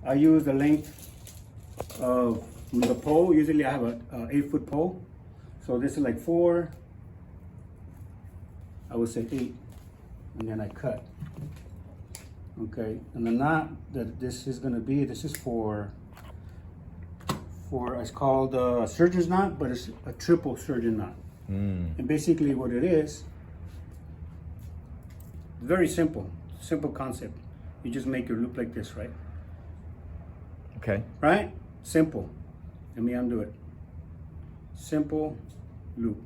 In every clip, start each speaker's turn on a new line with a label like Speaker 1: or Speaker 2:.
Speaker 1: I use the length of the pole. Usually I have a 8-foot pole. So this is like 4, I would say 8, and then I cut. Okay, and the knot that this is gonna be, this is for it's called a surgeon's knot, but it's a triple surgeon knot. And basically what it is, very simple concept. You just make your loop like this, right?
Speaker 2: Okay.
Speaker 1: Right? Simple. Let me undo it. Simple loop.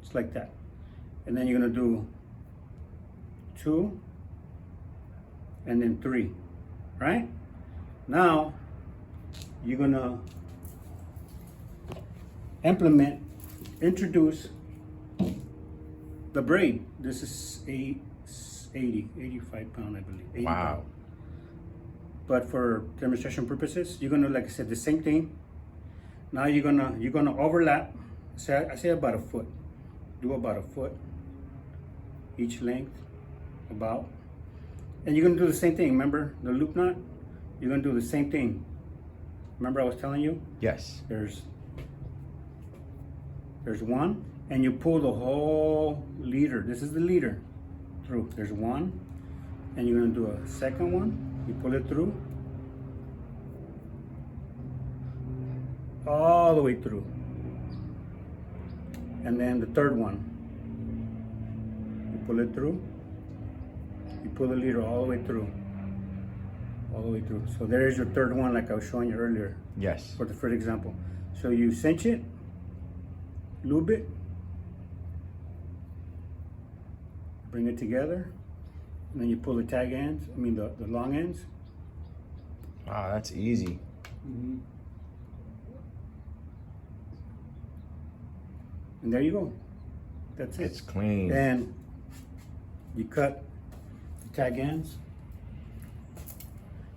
Speaker 1: It's like that. And then you're gonna do 2 and then 3, right? Now you're gonna introduce the braid. This is 85 pound, I believe. 80
Speaker 2: Wow.
Speaker 1: pound. But for demonstration purposes, you're gonna, like I said, the same thing. Now you're gonna overlap. I say about a foot. Do about a foot each length, about. And you're gonna do the same thing. Remember the loop knot? You're gonna do the same thing. Remember I was telling you?
Speaker 2: Yes.
Speaker 1: There's one, and you pull the whole leader. This is the leader through. There's one, and you're gonna do a second one. You pull it through, all the way through. And then the third one, you pull it through, you pull the leader all the way through. All the way through. So there's your third one, like I was showing you earlier.
Speaker 2: Yes.
Speaker 1: For the first example. So you cinch it, lube it, bring it together, and then you pull the tag ends, the long ends.
Speaker 2: Wow, that's easy.
Speaker 1: And there you go. That's it.
Speaker 2: It's clean.
Speaker 1: And you cut the tag ends.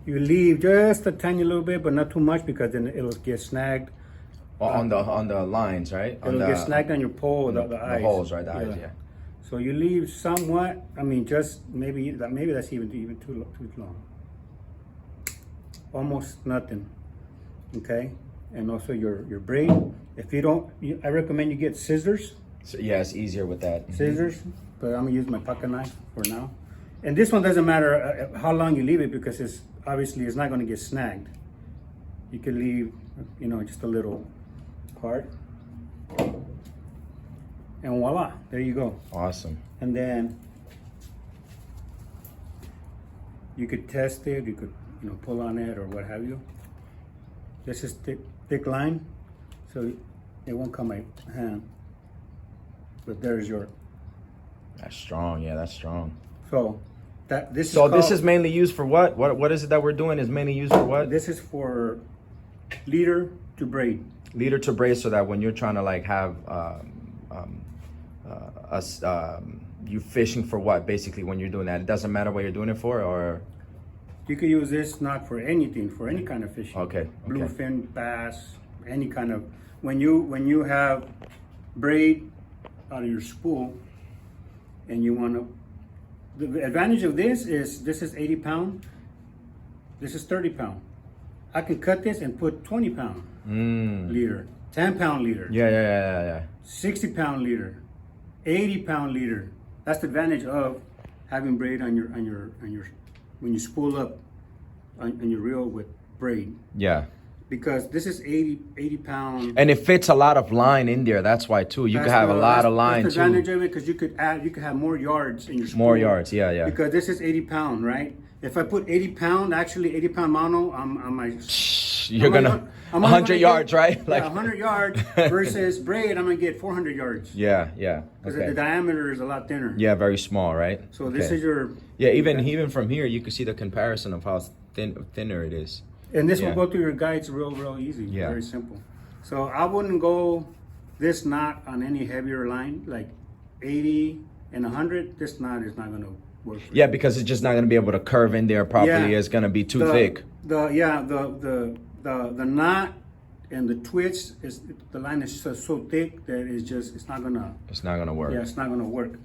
Speaker 1: You leave just a tiny little bit, but not too much, because then it'll get snagged.
Speaker 2: On the lines, right?
Speaker 1: It'll get snagged on your pole, the eyes.
Speaker 2: The holes, right? The eyes, yeah.
Speaker 1: So you leave somewhat. Just maybe that's even too long. Almost nothing. Okay. And also your braid. If you don't, I recommend you get scissors.
Speaker 2: So, yeah, it's easier with that.
Speaker 1: Scissors, but I'm gonna use my pocket knife for now. And this one doesn't matter how long you leave it, because it's not gonna get snagged. You can leave, just a little part. And voila, there you go.
Speaker 2: Awesome.
Speaker 1: And then you could test it, you could pull on it or what have you. This is thick line, so it won't come my hand. But there's your.
Speaker 2: That's strong. Yeah, that's strong.
Speaker 1: So this
Speaker 2: is mainly used for what? What is it that we're doing? Is mainly used for what?
Speaker 1: This is for leader to braid.
Speaker 2: Leader to braid, so that when you're trying to like have you fishing for what, basically, when you're doing that, it doesn't matter what you're doing it for, or
Speaker 1: you could use this knot for anything, for any kind of fishing.
Speaker 2: Okay.
Speaker 1: Bluefin, bass, any kind of. When you have braid out of your spool, and you want to. The advantage of this is 80 pound. This is 30 pound. I can cut this and put 20 pound leader, 10 pound leader.
Speaker 2: Yeah.
Speaker 1: 60 pound leader, 80 pound leader. That's the advantage of having braid on your when you spool up on your reel with braid.
Speaker 2: Yeah.
Speaker 1: Because this is 80 pound.
Speaker 2: And it fits a lot of line in there. That's why too. You could have a lot of line
Speaker 1: that's
Speaker 2: too.
Speaker 1: the advantage of it, because you could have more yards in your spool.
Speaker 2: More yards, yeah.
Speaker 1: Because this is 80 pound, right? If I put 80 pound mono,
Speaker 2: You're gonna 100 yards, right?
Speaker 1: Like 100 yards versus braid, I'm gonna get 400 yards.
Speaker 2: Yeah.
Speaker 1: Because the diameter is a lot thinner.
Speaker 2: Yeah, very small, right?
Speaker 1: So this is your.
Speaker 2: Yeah, even from here, you can see the comparison of how thinner it is.
Speaker 1: And this will go through your guides real easy.
Speaker 2: Yeah.
Speaker 1: Very simple. So I wouldn't go this knot on any heavier line, like 80 and 100. This knot is not gonna work.
Speaker 2: Yeah, because it's just not gonna be able to curve in there properly. It's gonna be too thick.
Speaker 1: The knot and the twist the line is so thick that it's not gonna
Speaker 2: work.
Speaker 1: Yeah, it's not gonna work.